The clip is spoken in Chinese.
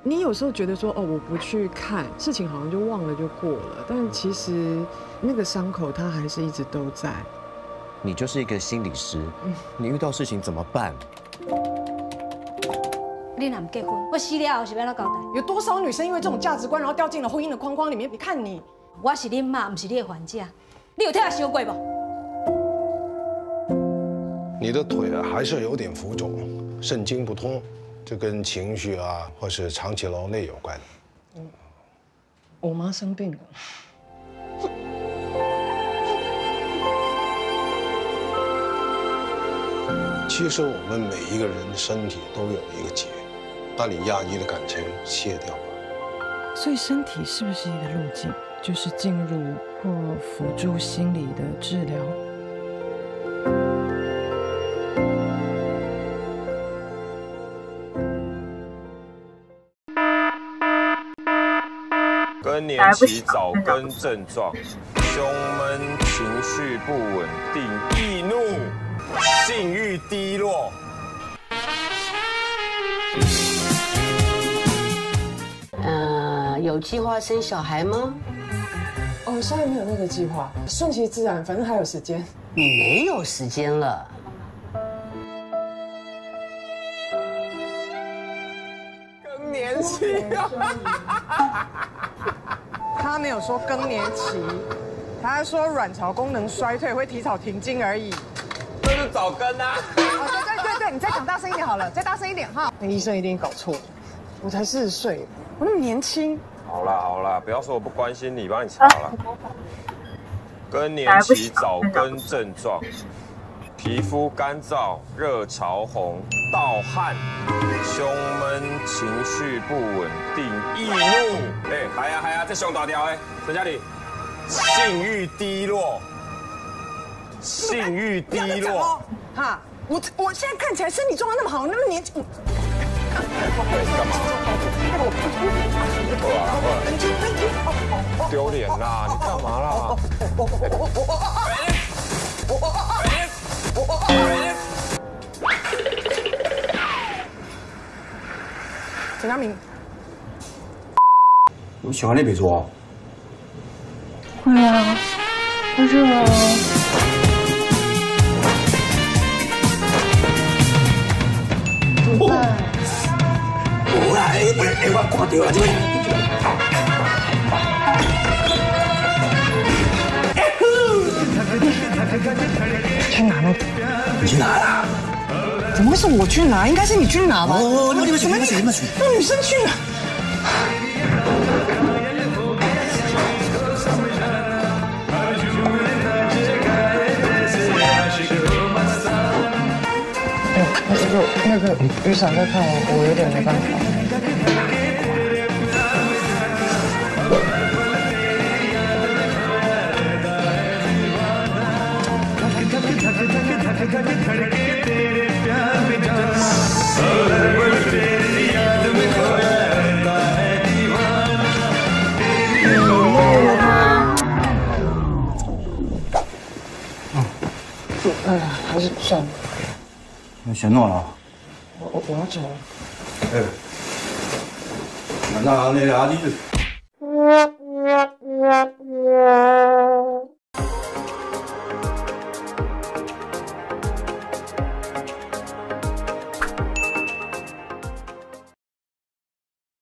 你有时候觉得说，哦，我不去看，事情好像就忘了就过了，但其实那个伤口它还是一直都在。你就是一个心理师，你遇到事情怎么办？你若唔结婚，我死了后是要怎交代？有多少女生因为这种价值观，然后掉进了婚姻的框框里面？你看你，我是恁妈，唔是你的还价。你有替我想过无？你的腿还是有点浮肿，肾经不通，这跟情绪啊，或是长期劳累有关。我妈生病了。其实我们每一个人的身体都有一个结，把你压抑的感情卸掉吧。所以身体是不是一个路径，就是进入或辅助心理的治疗？更年期早更症状：胸闷、情绪不稳定、易怒、性欲低落。有计划生小孩吗？哦，现在没有那个计划，顺其自然，反正还有时间。你没有时间了。更年期啊！他没有说更年期，他说卵巢功能衰退会提早停经而已。这是早更啊！对，你再讲大声一点好了，再大声一点哈。那医生一定搞错了，我才40岁，我那么年轻。好啦，不要说我不关心你，帮你查了。更年期早更症状：皮肤干燥、热潮红、盗汗、胸闷、情绪不稳定、易怒。系啊，这上大条的，陈嘉玲，性欲低落。性欲低落。哈，我现在看起来身体状况那么好，那么年轻。干嘛？丢脸啦！你干嘛啦？陈家明，我喜欢你没错。会啊，好热啊。怎么办？无啦，我看到啊，这个。去拿那个？你去拿啦？怎么会是我去拿？应该是你去拿吧？哦，你们去。那女生去哪？那个雨伞在看我有点没办法。哎呀，还是算了。那先弄了。我要走了。那你俩你。